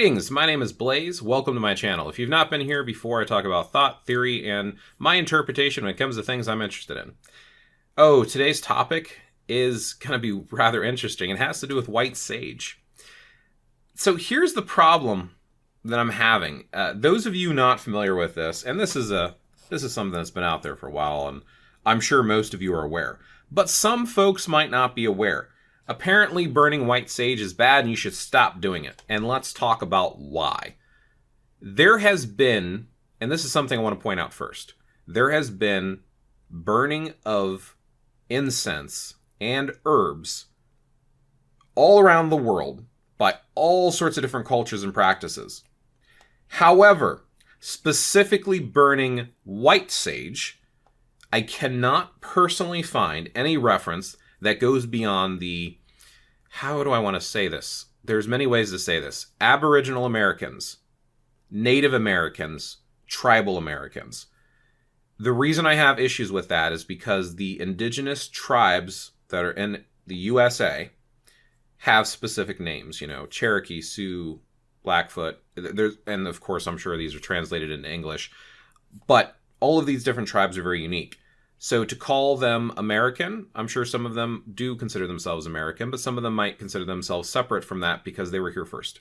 Greetings, my name is Blaze. Welcome to my channel. If you've not been here before, I talk about thought, theory, and my interpretation when it comes to things I'm interested in. Oh, today's topic is going to be rather interesting. It has to do with white sage. So here's the problem that I'm having. Those of you not familiar with this, and this is something that's been out there for a while, and I'm sure most of you are aware, but some folks might not be aware. Apparently, burning white sage is bad and you should stop doing it. And let's talk about why. There has been, and this is something I want to point out first, there has been burning of incense and herbs all around the world by all sorts of different cultures and practices. However, specifically burning white sage, I cannot personally find any reference that goes beyond the, how do I want to say this? There's many ways to say this. Aboriginal Americans, Native Americans, tribal Americans. The reason I have issues with that is because the indigenous tribes that are in the USA have specific names, Cherokee, Sioux, Blackfoot. And of course, I'm sure these are translated into English. But all of these different tribes are very unique. So to call them American, I'm sure some of them do consider themselves American, but some of them might consider themselves separate from that because they were here first.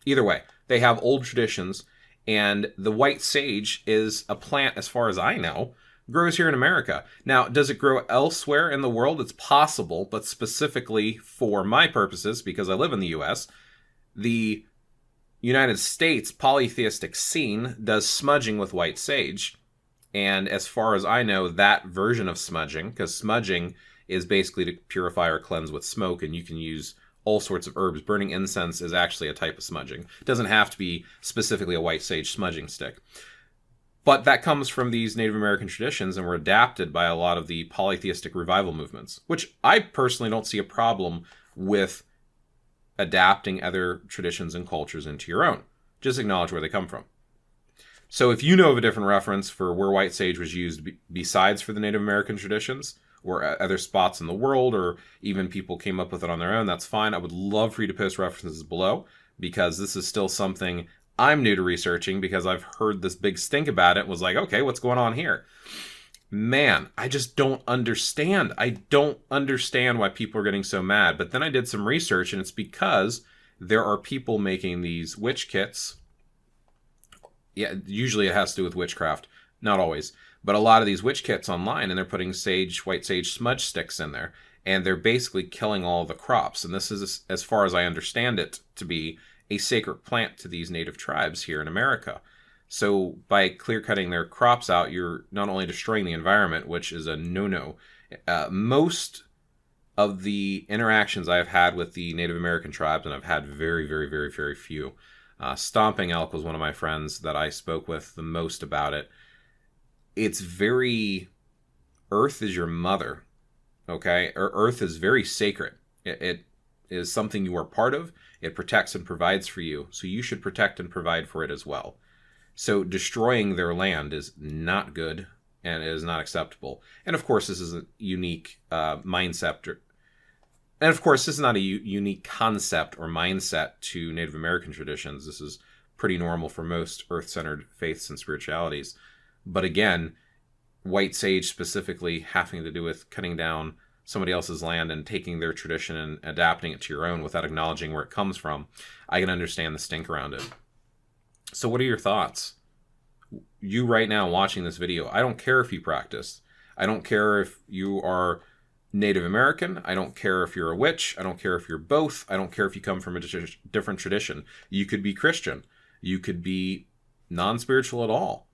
Either way, they have old traditions, and the white sage is a plant, as far as I know, grows here in America. Now, does it grow elsewhere in the world? It's possible, but specifically for my purposes, because I live in the US, the United States polytheistic scene does smudging with white sage. And as far as I know, that version of smudging, because smudging is basically to purify or cleanse with smoke, and you can use all sorts of herbs. Burning incense is actually a type of smudging. It doesn't have to be specifically a white sage smudging stick. But that comes from these Native American traditions and were adapted by a lot of the polytheistic revival movements, which I personally don't see a problem with adapting other traditions and cultures into your own. Just acknowledge where they come from. So if you know of a different reference for where white sage was used besides for the Native American traditions or other spots in the world, or even people came up with it on their own, that's fine. I would love for you to post references below, because this is still something I'm new to researching, because I've heard this big stink about it and was like, okay, what's going on here? Man, I just don't understand. I don't understand why people are getting so mad. But then I did some research, and it's because there are people making these witch kits. Yeah, usually it has to do with witchcraft. Not always. But a lot of these witch kits online, and they're putting white sage smudge sticks in there. And they're basically killing all the crops. And this is, as far as I understand it, to be a sacred plant to these native tribes here in America. So by clear-cutting their crops out, you're not only destroying the environment, which is a no-no. Most of the interactions I've had with the Native American tribes, and I've had very, very, very, very few. Stomping Elk was one of my friends that I spoke with the most about it. It's very, Earth is your mother, okay? Earth is very sacred. It is something you are part of. It protects and provides for you, so you should protect and provide for it as well. So destroying their land is not good and is not acceptable. And of course, this is a unique mindset. And of course, this is not a unique concept or mindset to Native American traditions. This is pretty normal for most earth-centered faiths and spiritualities. But again, white sage specifically having to do with cutting down somebody else's land and taking their tradition and adapting it to your own without acknowledging where it comes from, I can understand the stink around it. So what are your thoughts? You right now watching this video, I don't care if you practice. I don't care if you are Native American. I don't care if you're a witch. I don't care if you're both. I don't care if you come from a different tradition. You could be Christian. You could be non-spiritual at all.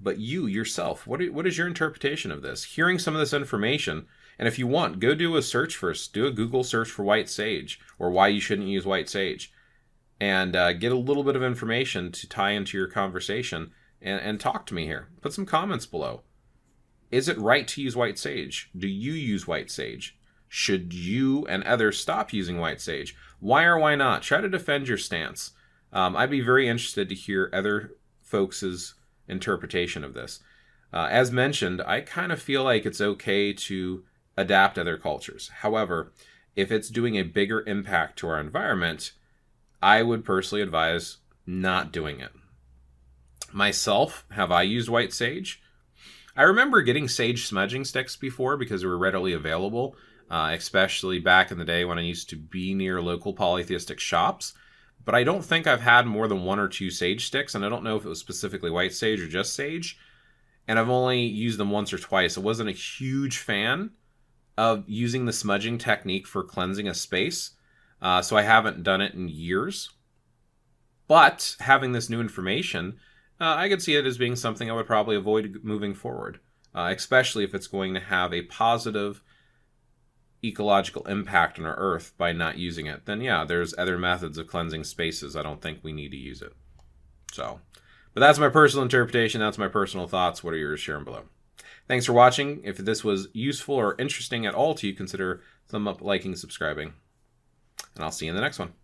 But you, yourself, what is your interpretation of this? Hearing some of this information, and if you want, go do a search first. Do a Google search for white sage, or why you shouldn't use white sage. And get a little bit of information to tie into your conversation, and talk to me here. Put some comments below. Is it right to use white sage? Do you use white sage? Should you and others stop using white sage? Why or why not? Try to defend your stance. I'd be very interested to hear other folks' interpretation of this. As mentioned, I kind of feel like it's okay to adapt other cultures. However, if it's doing a bigger impact to our environment, I would personally advise not doing it. Myself, have I used white sage? I remember getting sage smudging sticks before because they were readily available, especially back in the day when I used to be near local polytheistic shops. But I don't think I've had more than 1 or 2 sage sticks, and I don't know if it was specifically white sage or just sage. And I've only used them once or twice. I wasn't a huge fan of using the smudging technique for cleansing a space, so I haven't done it in years. But having this new information, I could see it as being something I would probably avoid moving forward, especially if it's going to have a positive ecological impact on our Earth by not using it. Then yeah, there's other methods of cleansing spaces. I don't think we need to use it. So, but that's my personal interpretation. That's my personal thoughts. What are yours? Share them below. Thanks for watching. If this was useful or interesting at all to you, consider thumb up, liking, subscribing. And I'll see you in the next one.